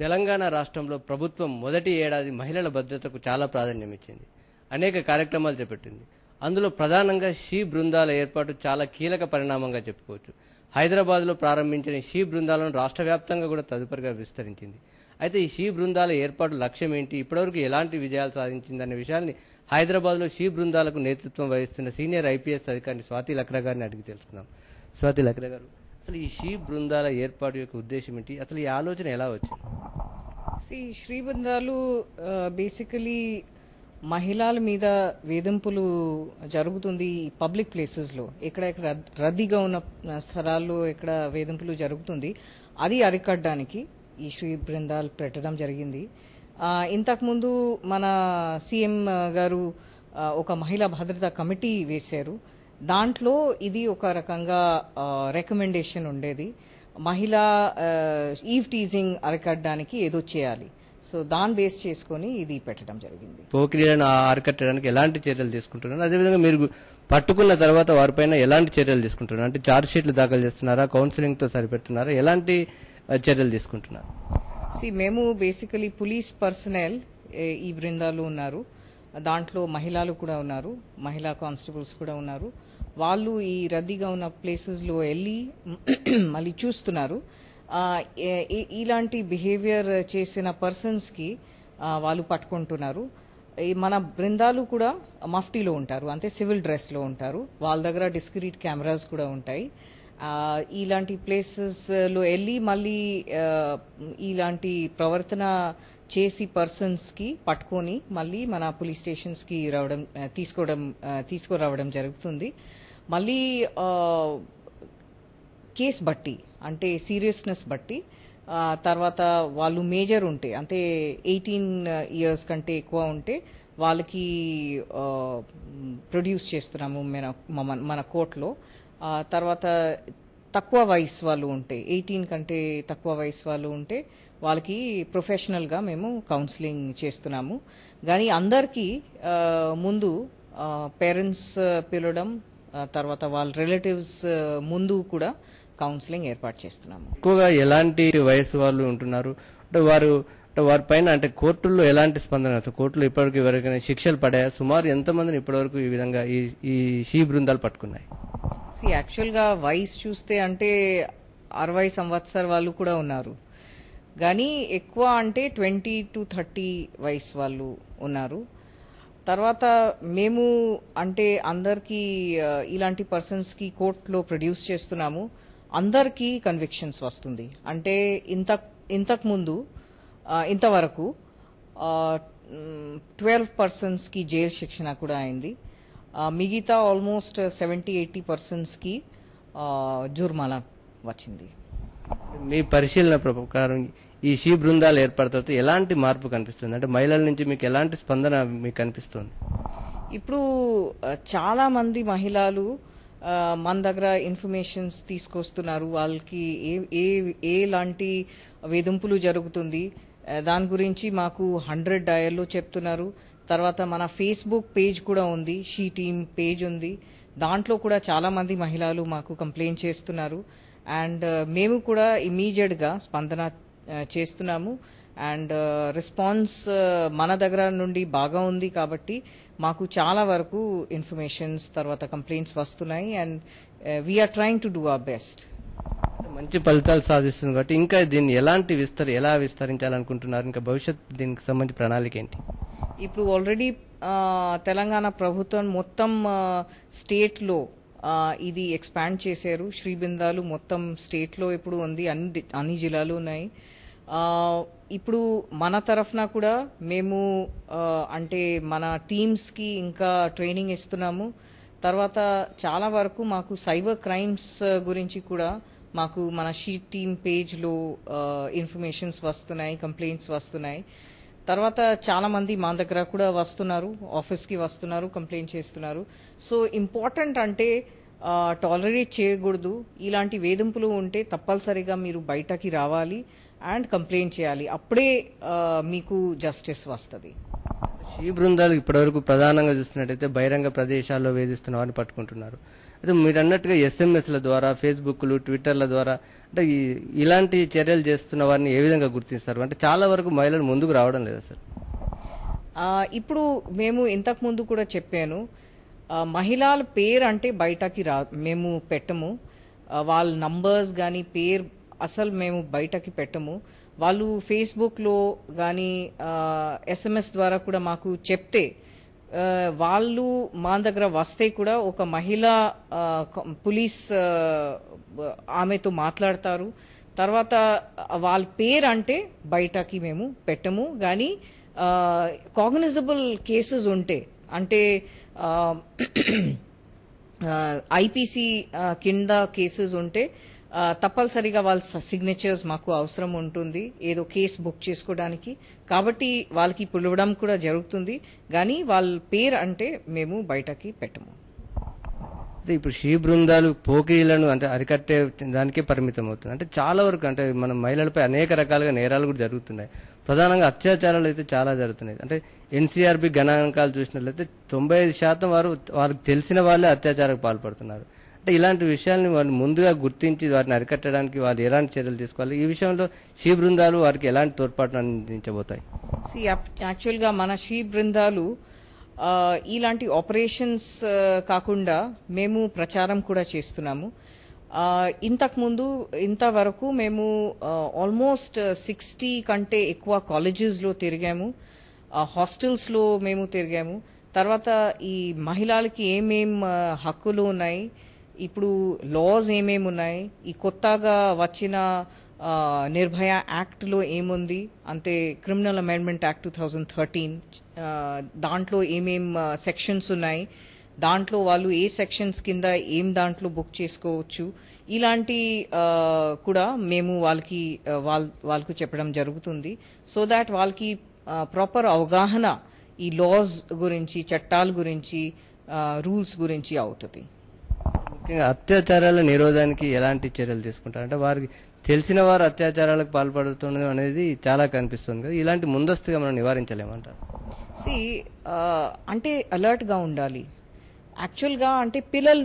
తెలంగాణ రాష్ట్రంలో ప్రభుత్వం మొదటి ఏడాది మహిళల భద్రతకు చాలా ప్రాధాన్యం ఇచ్చింది. అనేక కార్యక్రమాలు చేపట్టింది. అందులో ప్రధానంగా షీ బృందాల ఏర్పాటు చాలా కీలక పరిణామంగా చెప్పుకోవచ్చు. హైదరాబాద్లో ప్రారంభించిన షీ బృందాలను రాష్ట్ర వ్యాప్తంగా కూడా తదుపరిగా విస్తరించింది. అయితే ఈ షీ బృందాల ఏర్పాటు లక్ష్యం ఏంటి, ఇప్పటివరకు ఎలాంటి విజయాలు సాధించిందనే విషయాన్ని హైదరాబాద్లో షీ బృందాలకు నేతృత్వం వహిస్తున్న సీనియర్ ఐపీఎస్ అధికారిని స్వాతి లక్రా గారిని అడిగి తెలుసుకుందాం. స్వాతి లక్రా గారు, అసలు ఈ షీ బృందాల ఏర్పాటు యొక్క ఉద్దేశం ఏంటి, అసలు ఈ ఆలోచన ఎలా వచ్చింది? శ్రీ బృందాలు బేసికలీ మహిళల మీద వేధింపులు జరుగుతుంది పబ్లిక్ ప్లేసెస్లో, ఎక్కడ రద్దీగా ఉన్న స్థలాల్లో ఎక్కడ వేధింపులు జరుగుతుంది, అది అరికట్టడానికి ఈ శ్రీ బృందాలు పెట్టడం జరిగింది. ఇంతకుముందు మన సీఎం గారు ఒక మహిళా భద్రతా కమిటీ వేశారు. దాంట్లో ఇది ఒక రకంగా రికమెండేషన్ ఉండేది, మహిళా ఈవ్ టీజింగ్ అరికట్టడానికి ఏదో చేయాలి. సో దాన్ని బేస్ చేసుకుని ఇది పెట్టడం జరిగింది. పోకిరీలను అరికట్టడానికి ఎలాంటి చర్యలు తీసుకుంటున్నారు, అదేవిధంగా మీరు పట్టుకున్న తర్వాత వారిపైన ఎలాంటి చర్యలు తీసుకుంటున్నారు? అంటే ఛార్జ్ షీట్లు దాఖలు చేస్తున్నారా, కౌన్సిలింగ్ తో సరిపెడుతున్నారా, ఎలాంటి చర్యలు తీసుకుంటున్నారు? మేము బేసికలీ పోలీస్ పర్సనల్ ఈ బృందాలు ఉన్నారు, దాంట్లో మహిళలు కూడా ఉన్నారు, మహిళా కానిస్టేబుల్స్ కూడా ఉన్నారు. వాళ్ళు ఈ రద్దీగా ఉన్న ప్లేసెస్లో వెళ్ళి మళ్ళీ చూస్తున్నారు. ఇలాంటి బిహేవియర్ చేసిన పర్సన్స్కి వాళ్ళు పట్టుకుంటున్నారు. మన బృందాలు కూడా మఫ్టీలో ఉంటారు, అంటే సివిల్ డ్రెస్లో ఉంటారు. వాళ్ళ దగ్గర డిస్క్రీట్ కెమెరాస్ కూడా ఉంటాయి. ఇలాంటి ప్లేసెస్లో వెళ్ళి మళ్ళీ ఇలాంటి ప్రవర్తన చేసి పర్సన్స్కి పట్టుకొని మళ్ళీ మన పోలీస్ స్టేషన్స్కి తీసుకురావడం జరుగుతుంది. మళ్ళీ కేస్ బట్టి, అంటే సీరియస్నెస్ బట్టి, తర్వాత వాళ్ళు మేజర్ ఉంటే, అంటే 18 years కంటే ఎక్కువ ఉంటే వాళ్ళకి ప్రొడ్యూస్ చేస్తున్నాము మన కోర్టులో. తర్వాత తక్కువ వయసు వాళ్ళు ఉంటే, 18 కంటే తక్కువ వయసు వాళ్ళు ఉంటే వాళ్ళకి ప్రొఫెషనల్గా మేము కౌన్సిలింగ్ చేస్తున్నాము. కానీ అందరికీ ముందు పేరెంట్స్ పిలవడం, తర్వాత వాళ్ళ రిలేటివ్స్ ముందు కూడా కౌన్సిలింగ్ ఏర్పాటు చేస్తున్నాము. ఎక్కువగా ఎలాంటి వయసు వాళ్ళు ఉంటున్నారు, అంటే వారి పైన అంటే కోర్టుల్లో ఎలాంటి స్పందన, కోర్టులో ఇప్పటివరకు ఎవరికైనా శిక్షలు పడాయా? సుమారు ఎంతమందిని ఇప్పటివరకు ఈ విధంగా ఈ షీ బృందాలు పట్టుకున్నాయి? యాక్చువల్గా వయసు చూస్తే అంటే 60 సంవత్సరాల వాళ్ళు కూడా ఉన్నారు, కానీ ఎక్కువ అంటే 20 to 30 వయసు వాళ్ళు ఉన్నారు. తర్వాత మేము అంటే అందరికీ ఇలాంటి పర్సన్స్కి కోర్టులో ప్రొడ్యూస్ చేస్తున్నాము. అందరికీ కన్విక్షన్స్ వస్తుంది. అంటే ఇంతకుముందు ఇంతవరకు 12 పర్సన్స్కి జైలు శిక్షణ కూడా అయింది. మిగతా ఆల్మోస్ట్ 70-80 పర్సన్స్కి జుర్మానా వచ్చింది. మీ పరిశీలన ప్రకారం ఈ షీ బృందాలు ఏర్పడితే ఎలాంటి మార్పు కనిపిస్తుంది, అంటే మహిళల నుంచి మీకు ఎలాంటి స్పందన మీకు కనిపిస్తుంది? ఇప్పుడు చాలా మంది మహిళలు మన దగ్గర ఇన్ఫర్మేషన్స్ తీసుకొస్తున్నారు. వాళ్ళకి ఎలాంటి వేధింపులు జరుగుతుంది దాని గురించి మాకు 100 డయల్లో చెప్తున్నారు. తర్వాత మన ఫేస్బుక్ పేజ్ కూడా ఉంది, షీ టీమ్ పేజ్ ఉంది, దాంట్లో కూడా చాలా మంది మహిళలు మాకు కంప్లైంట్ చేస్తున్నారు. అండ్ మేము కూడా ఇమీడియట్ గా స్పందన చేస్తున్నాము. అండ్ రెస్పాన్స్ మన దగ్గర నుండి బాగా ఉంది కాబట్టి మాకు చాలా వరకు ఇన్ఫర్మేషన్స్ తర్వాత కంప్లైంట్స్ వస్తున్నాయి. And we're trying to do our best. మంచి ఫలితాలు సాధిస్తుంది కాబట్టి ఇంకా దీన్ని ఎలా విస్తరించాలనుకుంటున్నారు? ఇంకా భవిష్యత్ దీనికి సంబంధించి ప్రణాళిక ఏంటి? ఇప్పుడు ఆల్రెడీ తెలంగాణ ప్రభుత్వం మొత్తం స్టేట్ లో ఇది ఎక్స్పాండ్ చేశారు. శ్రీ బృందాలు మొత్తం స్టేట్ లో ఇప్పుడు ఉంది, అన్ని జిల్లాలు ఉన్నాయి. ఇప్పుడు మన తరఫున కూడా మేము అంటే మన టీమ్స్ కి ఇంకా ట్రైనింగ్ ఇస్తున్నాము. తర్వాత చాలా వరకు మాకు సైబర్ క్రైమ్స్ గురించి కూడా మాకు మన షీ టీమ్ పేజ్ లో ఇన్ఫర్మేషన్స్ వస్తున్నాయి, కంప్లైంట్స్ వస్తున్నాయి. తర్వాత చాలా మంది మా దగ్గర కూడా వస్తున్నారు, ఆఫీస్ కి వస్తున్నారు, కంప్లైంట్ చేస్తున్నారు. సో ఇంపార్టెంట్ అంటే టాలరేట్ చేయకూడదు. ఇలాంటి వేధింపులు ఉంటే తప్పనిసరిగా మీరు బయటకి రావాలి అండ్ కంప్లైంట్ చేయాలి, అప్పుడే మీకు జస్టిస్ వస్తుంది. షీ బృందాలు ఇప్పటివరకు ప్రధానంగా చూస్తున్నట్టయితే బహిరంగ ప్రదేశాల్లో వేధిస్తున్న వారిని పట్టుకుంటున్నారు. అయితే మీరు అన్నట్టుగా ఎస్ఎంఎస్ల ద్వారా, ఫేస్బుక్లు, ట్విట్టర్ల ద్వారా అంటే ఇలాంటి చర్యలు చేస్తున్న వారిని ఏ విధంగా గుర్తిస్తారు? అంటే చాలా వరకు మహిళలు ముందుకు రావడం లేదా సార్? ఇప్పుడు మేము ఇంతకు ముందు కూడా చెప్పాను, మహిళల పేరు అంటే బయటకి మేము పెట్టము. వాళ్ళ నంబర్స్ కానీ పేరు అసలు మేము బయటకి పెట్టము. వాళ్ళు ఫేస్బుక్లో కానీ ఎస్ఎంఎస్ ద్వారా కూడా మాకు చెప్తే వాళ్ళు మా దగ్గర వస్తే కూడా ఒక మహిళా పోలీస్ ఆమెతో మాట్లాడతారు. తర్వాత వాళ్ళ పేరు అంటే బయటకి మేము పెట్టము. కానీ కాగ్నిజబుల్ కేసెస్ ఉంటే అంటే ఐపీసీ కింద కేసెస్ ఉంటే తప్పనిసరిగా వాళ్ళ సిగ్నేచర్స్ మాకు అవసరం ఉంటుంది ఏదో కేసు బుక్ చేసుకోవడానికి. కాబట్టి వాళ్ళకి పిలవడం కూడా జరుగుతుంది. కానీ వాళ్ళ పేరు అంటే మేము బయటకి పెట్టము. ఇప్పుడు షీ బృందాలు పోకీలను అంటే అరికట్టే దానికే పరిమితం అవుతుంది. అంటే చాలా వరకు అంటే మన మహిళలపై అనేక రకాలుగా నేరాలు కూడా జరుగుతున్నాయి. ప్రధానంగా అత్యాచారాలు అయితే చాలా జరుగుతున్నాయి. అంటే ఎన్సీఆర్బీ గణాంకాలు చూసినట్లయితే 95% వారికి తెలిసిన వాళ్ళే అత్యాచారానికి పాల్పడుతున్నారు. అంటే ఇలాంటి విషయాల్ని వాళ్ళు ముందుగా గుర్తించి వారిని అరికట్టడానికి వాళ్ళు ఎలాంటి చర్యలు తీసుకోవాలి? ఈ విషయంలో షీ బృందాలు వారికి ఎలాంటి తోడ్పాటును అందించబోతాయి? యాక్చువల్గా మన షీ బృందాలు ఇలాంటి ఆపరేషన్స్ కాకుండా మేము ప్రచారం కూడా చేస్తున్నాము. ఇంతవరకు మేము ఆల్మోస్ట్ 60 కంటే ఎక్కువ కాలేజెస్లో తిరిగాము, హాస్టల్స్లో మేము తిరిగాము. తర్వాత ఈ మహిళలకి ఏమేం హక్కులు ఉన్నాయి, ఇప్పుడు లాస్ ఏమేమి ఉన్నాయి, ఈ కొత్తగా వచ్చిన నిర్భయ యాక్ట్లో ఏముంది అంటే క్రిమినల్ అమెండ్మెంట్ యాక్ట్ 2013 దాంట్లో ఏమేం సెక్షన్స్ ఉన్నాయి, దాంట్లో వాళ్ళు ఏ సెక్షన్స్ కింద ఏం దాంట్లో బుక్ చేసుకోవచ్చు, ఇలాంటి కూడా మేము వాళ్ళకు చెప్పడం జరుగుతుంది. సో దాట్ వాళ్ళకి ప్రాపర్ అవగాహన ఈ లాస్ గురించి, చట్టాల గురించి, రూల్స్ గురించి అవుతుంది. ముఖ్యంగా అత్యాచారాల నిరోధానికి ఎలాంటి చర్యలు తీసుకుంటారు? అంటే వారికి తెలిసిన వారు అత్యాచారాలకు పాల్పడుతుండడం అనేది చాలా కనిపిస్తుంది కదా, ఇలాంటి ముందస్తుగా మనం నివారించలేమంటారు? అంటే అలర్ట్ గా ఉండాలి. యాక్చువల్గా అంటే పిల్లలు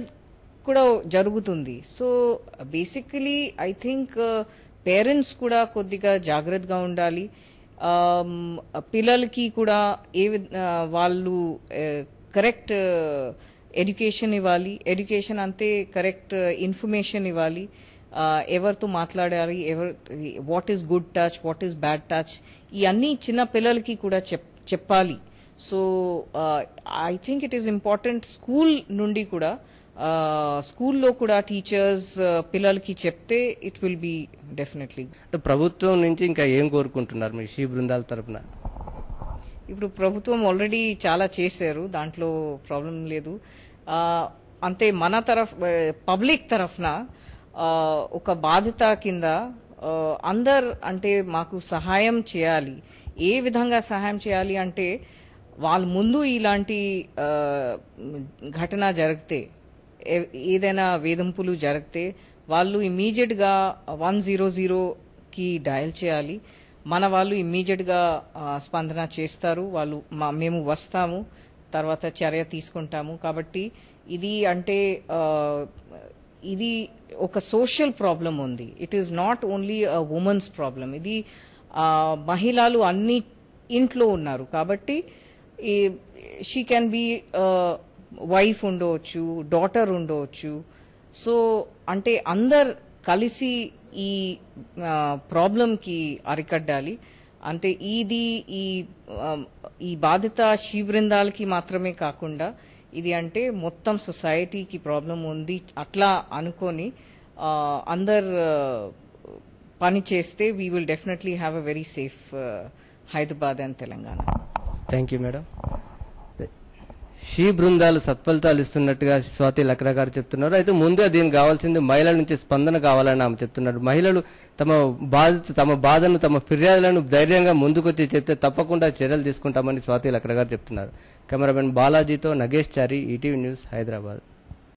కూడా జరుగుతుంది. So basically I think parents కూడా కొద్దిగా జాగ్రత్తగా ఉండాలి. పిల్లలకి కూడా వాళ్ళు కరెక్ట్ ఎడ్యుకేషన్ ఇవ్వాలి. ఎడ్యుకేషన్ అంతే కరెక్ట్ ఇన్ఫర్మేషన్ ఇవ్వాలి. ఎవరితో మాట్లాడాలి, what is good touch, what is bad touch, ఇవన్నీ చిన్న పిల్లలకి కూడా చెప్పాలి. So I think it is important school నుండి కూడా, స్కూల్లో కూడా టీచర్స్ పిల్లలకి చెప్తే ఇట్ విల్ బి డెఫినెట్లీ. ప్రభుత్వం నుంచి ఇంకా ఏం కోరుకుంటున్నారు మీ షీ బృందాల తరఫున? ఇప్పుడు ప్రభుత్వం ఆల్రెడీ చాలా చేశారు, దాంట్లో ప్రాబ్లం లేదు. అంతే మన పబ్లిక్ తరఫున ఒక బాధ్యత కింద అందరు అంటే మాకు సహాయం చేయాలి. ఏ విధంగా సహాయం చేయాలి అంటే వాళ్ళ ముందు ఇలాంటి ఘటన జరిగితే, ఏదైనా వేధింపులు జరిగితే వాళ్ళు ఇమ్మీడియట్ గా 100కి డయల్ చేయాలి. మన వాళ్ళు ఇమ్మీడియట్ గా స్పందన చేస్తారు. మేము వస్తాము, తర్వాత చర్య తీసుకుంటాము. కాబట్టి ఇది అంటే ఇది ఒక సోషల్ ప్రాబ్లం ఉంది. It is not only women's problem. ఇది మహిళలు అన్ని ఇంట్లో ఉన్నారు కాబట్టి షీ కెన్ బి వైఫ్ ఉండవచ్చు, డాటర్ ఉండవచ్చు. సో అంటే అందరు కలిసి ఈ ప్రాబ్లంకి అరికట్టాలి. అంటే ఈ బాధ్యత షీ బృందాలకి మాత్రమే కాకుండా ఇది అంటే మొత్తం సొసైటీకి ప్రాబ్లం ఉంది అట్లా అనుకొని అందరు పని చేస్తే we will definitely have a very safe Hyderabad and Telangana. Thank you madam. She బృందాలు సత్ఫలితాలు ఇస్తున్నట్టుగా స్వాతి లక్రా గారు చెప్తున్నారు. అయితే ముందుగా దీనికి కావాల్సింది మహిళల నుంచి స్పందన కావాలని ఆమె చెప్తున్నారు. మహిళలు తమ బాధను, తమ ఫిర్యాదులను ధైర్యంగా ముందుకొచ్చి చెప్తే తప్పకుండా చర్యలు తీసుకుంటామని స్వాతి లక్రా గారు చెప్తున్నారు. కెమెరామెన్ బాలాజీతో నగేష్ చారి, ఈటీవీ న్యూస్, హైదరాబాద్.